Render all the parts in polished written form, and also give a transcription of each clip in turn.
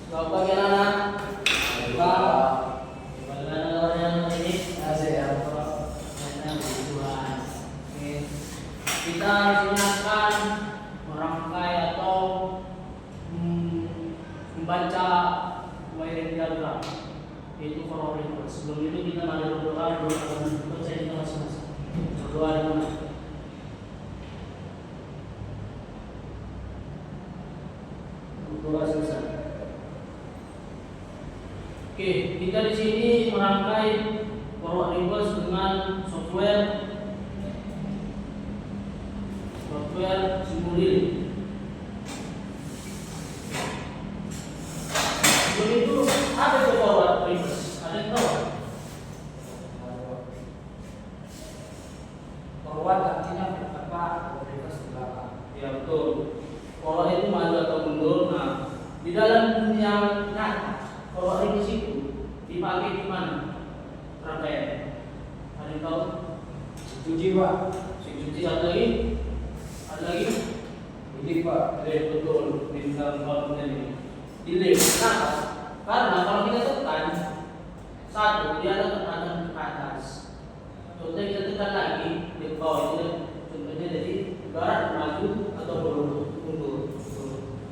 Jawab bagian mana? Buka. Bagian yang ini Asik ya. Oke. Kita sini akan merangkai atau membaca wiring diagram, yaitu koordinat. Sebelum itu kita mari berdoa dulu. Percaya kita masing-masing. Berdoa dulu. Berdoa selesai. Oke, kita di sini merangkai forward reverse dengan software Simulink. Sebelum itu ada ke forward reverse, ada yang tahu? Forward artinya apa? Reverse ke belakang. Ya betul. Forward itu maju atau mundur. Nah, di dalam dunia nyata forward reverse itu dipakai di mana? Rangkaian. Ada yang tahu? Cuci Pak. Cuci satu lagi. Ada lagi? Ini Pak. Betul. Di dalam kolom ini. Delete. Kenapa? Karena kalau kita tekan satu, dia ada tekanan ke atas. Contohnya kita tekan lagi di bawah itu, contohnya jadi barat maju atau mundur.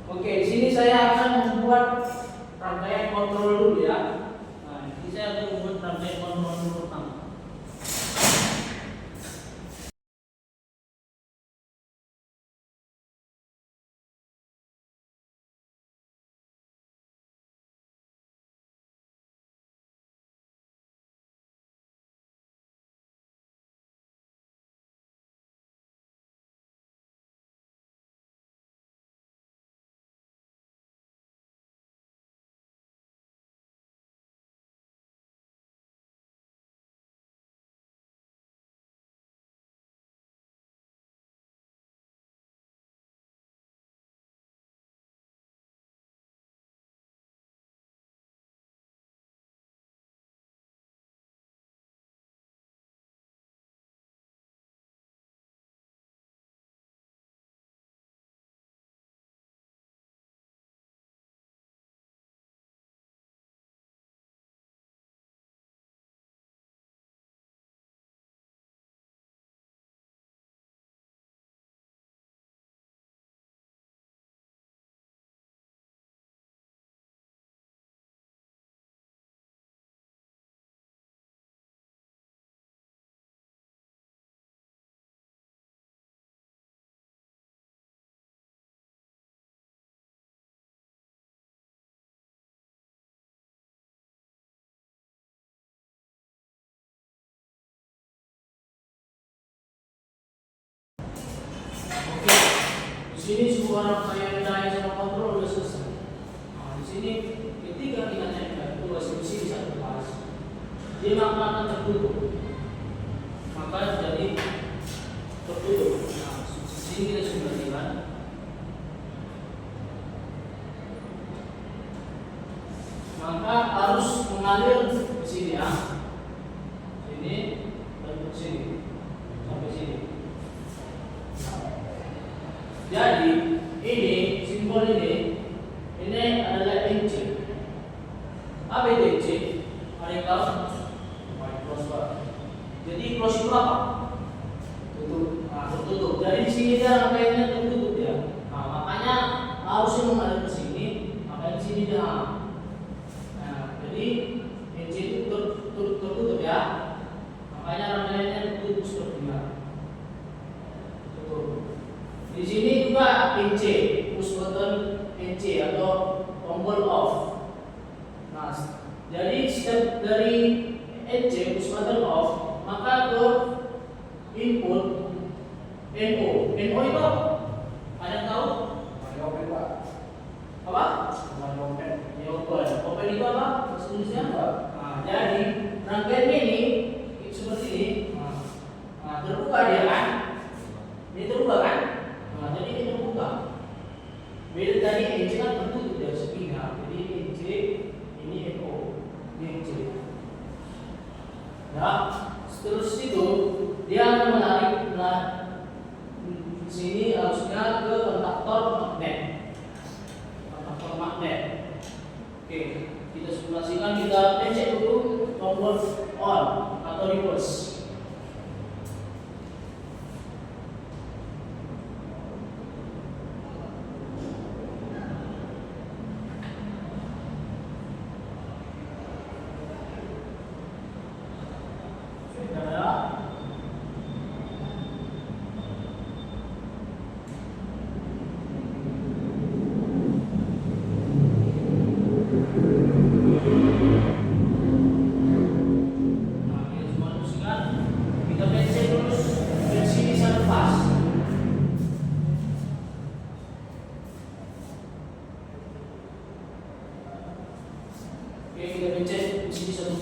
Oke, di sini saya akan membuat rangkaian kontrol dulu ya. Nah, ini saya akan membuat rangkaian kontrol dulu pertama. Oke, di sini semua rangkaian daya sama kontrol sudah selesai. Nah, di sini ketika kita naikkan itu di sini satu pas, dia maka akan tertutup, maka jadi tertutup. Nah, di sini kita sudah lihat. Maka harus mengalir ke sini ya. Sini dan ke sini sampai sini. Jadi ini simbol ini adalah NC. Apa itu NC? Ada yang tahu? Close. Jadi close itu apa? Tutup. Nah, tertutup. Jadi di sini dia rangkaiannya tertutup ya. Nah, makanya harusnya mengalir ke sini. Makanya di sini dia. Nah, jadi NC itu tertutup ya. Makanya rangkaiannya tertutup seperti ini. Di sini juga NC, push button NC atau tombol off. Nah, jadi step dari NC push button off, maka ke input NO. NO itu apa? Ada yang tahu? Open Pak. Apa? Open. Ya open. Open itu apa? Bahasa Indonesia apa? Nah, jadi rangkaian ini seperti ini. Nah, terbuka dia kan? Ini terbuka kan? Nah, jadi ini terbuka. Beda tadi NC kan tertutup dari sepihak. Jadi NC ini NO, ini NC. Nah, terus itu dia akan menarik sini harusnya ke kontaktor magnet.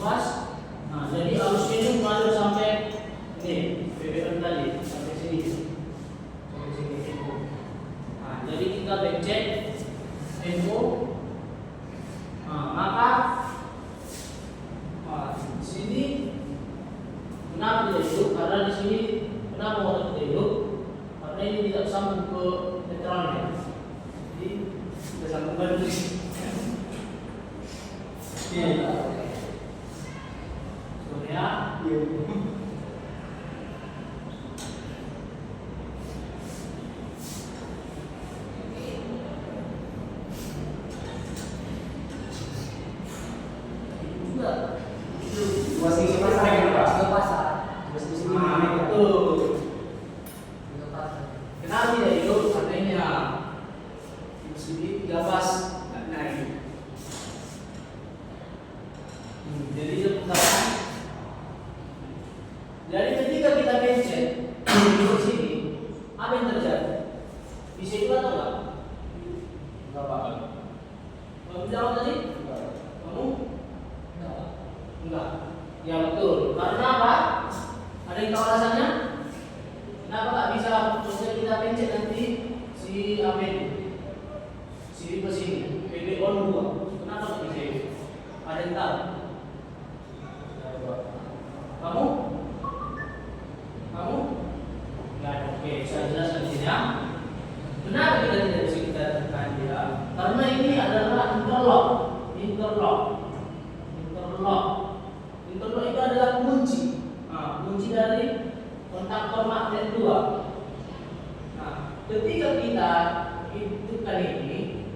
pas. Nah, jadi arusnya itu mengalir sampai ini BBM tadi sampai sini, sampai sini NO. Nah, jadi kita backcheck NO. Nah, maka di sini kenapa tidak hidup? Karena di sini kenapa motor tidak hidup? Karena ini tidak sambung ke netralnya. Jadi kita sambungkan dulu. Surya. Posisi pasar ya Pak? Tiga pasar. Posisi Nah, betul. Tiga pasar. Kenapa tidak hidup? Katanya di sini 3 pas nggak naik. Jadi sebentar. Jadi ketika kita pencet di sini, apa yang terjadi? Bisa juga atau enggak? Enggak Pak. Kamu jawab tadi? Enggak. Kamu? Enggak. Enggak. Ya betul. Karena apa? Ada yang tahu alasannya? Kenapa nggak bisa? Maksudnya kita pencet nanti si apa itu? Si reverse ini, PB on 2. Kenapa nggak bisa itu? Ada yang tahu? Kamu? Kamu? Enggak ada. Oke, saya jelaskan di sini ya. Kenapa kita tidak bisa kita tekan dia? Karena ini adalah interlock. Interlock itu adalah kunci. Nah, kunci dari kontaktor magnet 2. Nah, ketika kita tekan ini,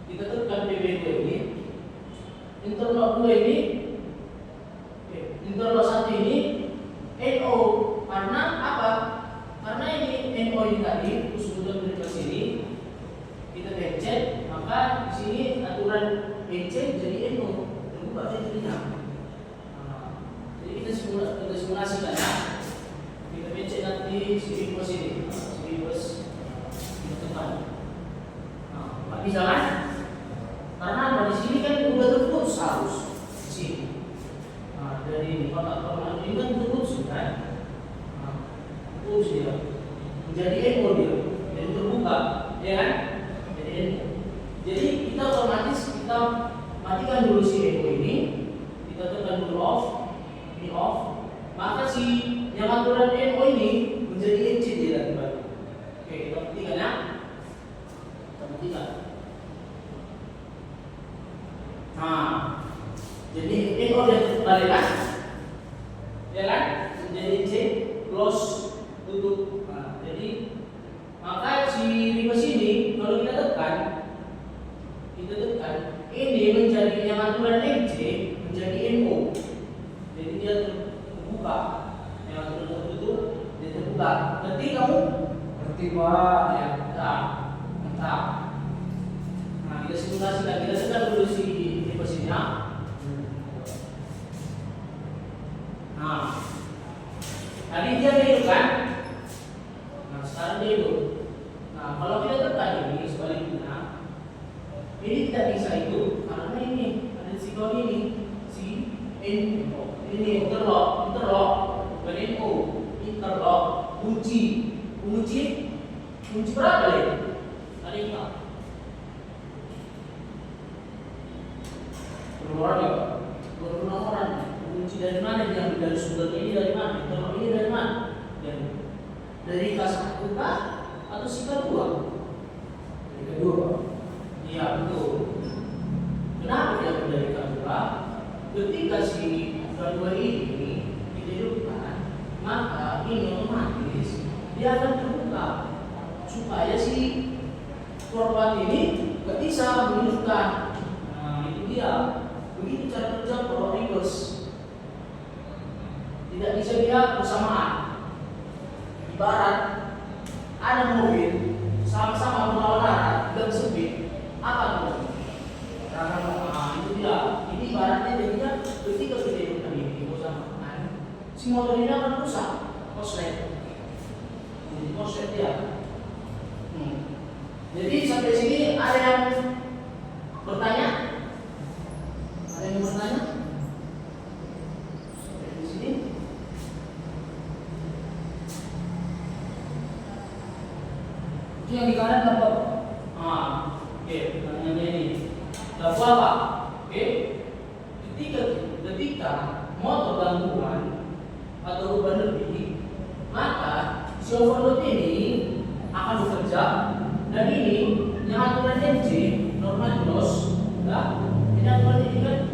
kita tekan PB2 ini, interlock 2 ini, interlock 1 ini NO. Karena apa? Karena ini NO ini tadi sudah dari ke sini, kita pencet, maka di sini aturan pencet jadi NO, terbuka jadinya. Jadi kita simulasikan ya. Kita pencet nanti si reverse ini, si reverse kita tekan. Nah, nggak bisa kan? Karena di sini kan udah terputus arus di sini. Nah, dari kontaktor ini kan terputus kan? Nah, terputus dia, menjadi NO dia, jadi terbuka, ya kan? Jadi NO. Jadi kita otomatis kita matikan dulu si NO ini, kita tekan dulu off. Ini off, maka si yang aturan NO ini menjadi NC dia lagi baru. Oke, kita buktikan ya. Kita buktikan. Nah, jadi NO dia balik kan? Ya kan? Menjadi NC, close, tutup. Nah, jadi maka si reverse ini kalau kita tekan, ini menjadi yang aturan NC menjadi NO. Jadi dia terbuka, yang tertutup dia terbuka. Ngerti kamu? Ngerti Pak. Ya, entah. Nah, kita simulasikan, kita tekan dulu si reverse-nya. Nah, tadi dia hidup kan? Nah, sekarang dia hidup. Nah, kalau kita tekan ini sebaliknya, ini tidak bisa hidup karena ini ada si kawan ini, si NO. Ini interlock, bukan NO, interlock, kunci berapa ya? Ada yang tahu? Berapa ya? Berapa? Kunci dari mana? Yang dari sumber ini dari mana? Interlock ini dari mana? Dari K1 kah? Atau si K2? Dari kedua Pak. Iya betul. Kenapa dia dari K2? Ketika si kedua ini dihidupkan, maka ini otomatis dia akan terbuka supaya si korban ini nggak bisa menghidupkan. Nah, itu dia. Begitu cara kerja power reverse. Tidak bisa dia bersamaan. Ibarat ada mobil sama-sama melawan arah dan sempit, apa tuh? Nah, itu dia. Ini ibaratnya jadinya ketika kita hidupkan ini bersamaan, si motor ini akan rusak, korslet. Jadi korslet dia. Jadi sampai sini ada yang bertanya? Ada yang bertanya? Itu yang di kanan apa, Pak? Oke, pertanyaannya ini. Lampu apa? Oke. Ketika motor gangguan atau beban lebih, maka si overload ini akan bekerja dan ini yang aturan NC normal loss, ya. Ini aturan ini kan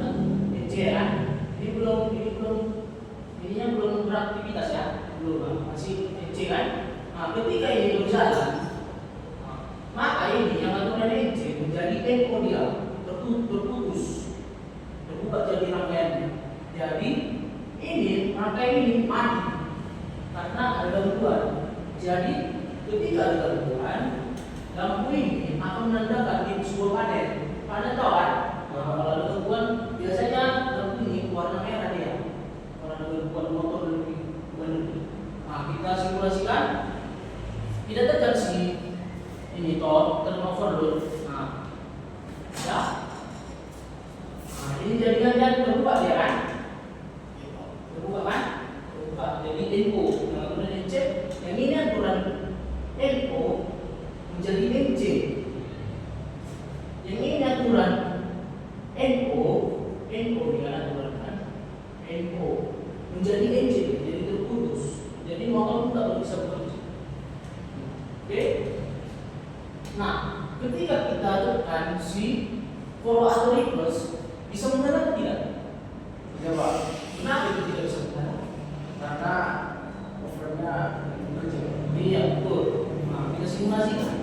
NC ya. Ini belum beraktivitas ya, belum masih NC kan. Nah, ketika ini berjalan, maka ini yang aturan NC menjadi NO dia terputus, terbuka jadi rangkaiannya. Jadi ini rangkaian ini mati karena ada gangguan. Jadi ketika ada gangguan, lampu ini akan menandakan di sebuah panel. Panel tahu kan? Nah, kalau ada gangguan, biasanya lampu ini warna merah dia. Kalau ada gangguan motor lebih. Nah, kita simulasikan. Kita tekan si ini overload. Nah, ya. Nah, ini jadikan dia terbuka dia kan? Terbuka kan? Terbuka. Jadi info. Nah, kemudian dicek. Yang ini aturan info menjadi NC. Yang ini aturan NO dengan aturan kan? NO menjadi NC, jadi terputus. Jadi motor tidak bisa bekerja. Oke? Nah, ketika kita tekan si follow atau reverse, bisa mendarat tidak? Ya Pak. Kenapa itu tidak bisa mendarat? Karena overnya kecil. Iya, betul. Nah, kita simulasikan.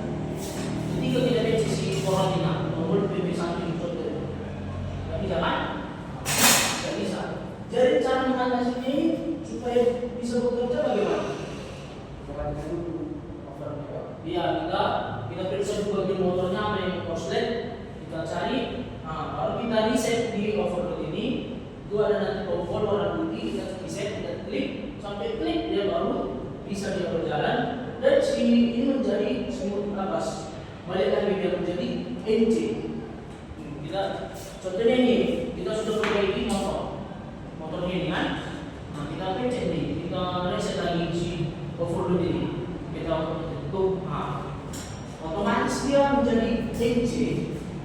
Ketika kita lihat sisi koordinat, nomor PB samping contoh, tidak bisa kan? Tidak bisa. Jadi cara mengatasi ini supaya bisa bekerja bagaimana? Bukan dulu overnya. Iya, kita periksa juga di motornya ada yang korslet, kita cari. Nah, kalau kita reset di overload ini, itu ada nanti tombol warna putih, kita reset, kita klik, sampai klik dia baru bisa dia berjalan dan si ini menjadi smooth nafas. Balik lagi dia menjadi NC. Kita contohnya ini, kita sudah perbaiki motor ini kan. Nah, kita pencet nih, kita reset lagi si overload ini. Kita tutup. Nah, otomatis dia menjadi NC.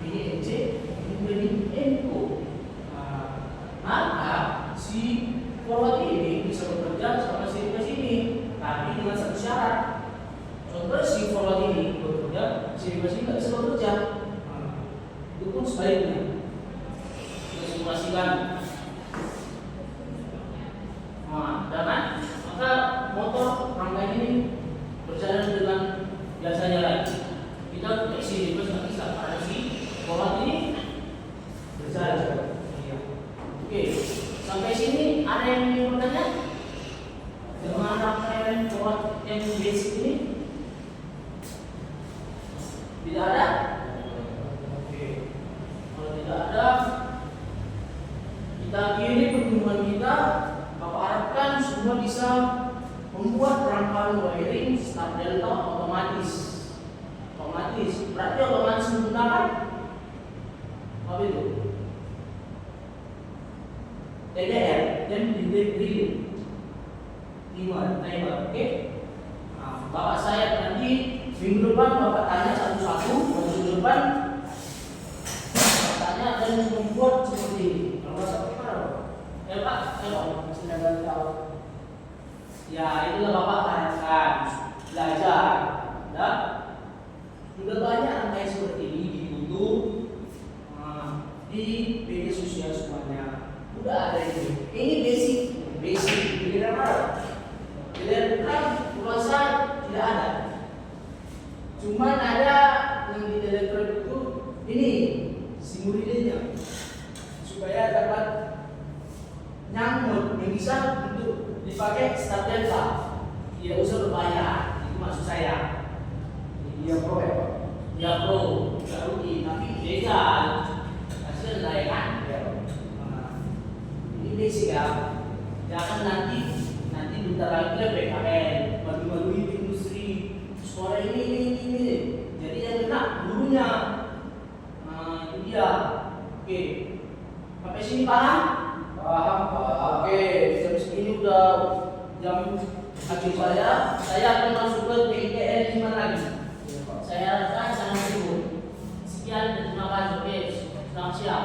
Ini NC, ini menjadi NO. Maka si forward ini bisa bekerja sama sini ke sini, tapi dengan satu syarat. Contoh si forward ini bekerja, sini ke sini nggak bisa bekerja. Itu pun sebaliknya. Kita simulasikan. Nah, dengan maka motor rangkaian ini berjalan dengan biasanya lagi. Kita sini terus nggak bisa karena si forward ini berjalan. Oke, sampai sini ada yang ingin bertanya? Dengan rangkaian forward yang basic ini? Tidak ada? Oke, kalau tidak ada, kita akhiri pertemuan kita. Bapak harapkan semua bisa membuat rangkaian wiring start delta otomatis. Berarti otomatis menggunakan apa itu? TDR dan delivery timer, oke? Nah, Bapak saya nanti minggu depan Bapak tanya satu-satu, minggu depan tanya dan membuat seperti ini. Kalau Bapak gimana, Pak? Pak, Sedangkan tahu. Ya, itulah Bapak harapkan belajar, ya. Sudah banyak rangkaian seperti ini di YouTube, di media sosial semuanya. Udah ada ini basic pilihan apa? Pilihan kurasa tidak ada. Cuman ada yang di Telegram itu ini simulasinya supaya dapat nyangkut yang bisa untuk dipakai start delta. Tidak usah berbayar, itu maksud saya. Iya Pro ya Pak. Ya Pro, tidak rugi tapi legal. Hasil lah ya kan? Ini basic ya, jangan nanti bentar lagi lah PKN, bagi-bagi industri, suara ini, jadi yang kena gurunya. Nah itu dia. Oke, sampai sini paham? Paham Pak. Oke, jam segini udah jam akhir saya akan masuk ke PITN 5 lagi. Mas, oke, selamat siang.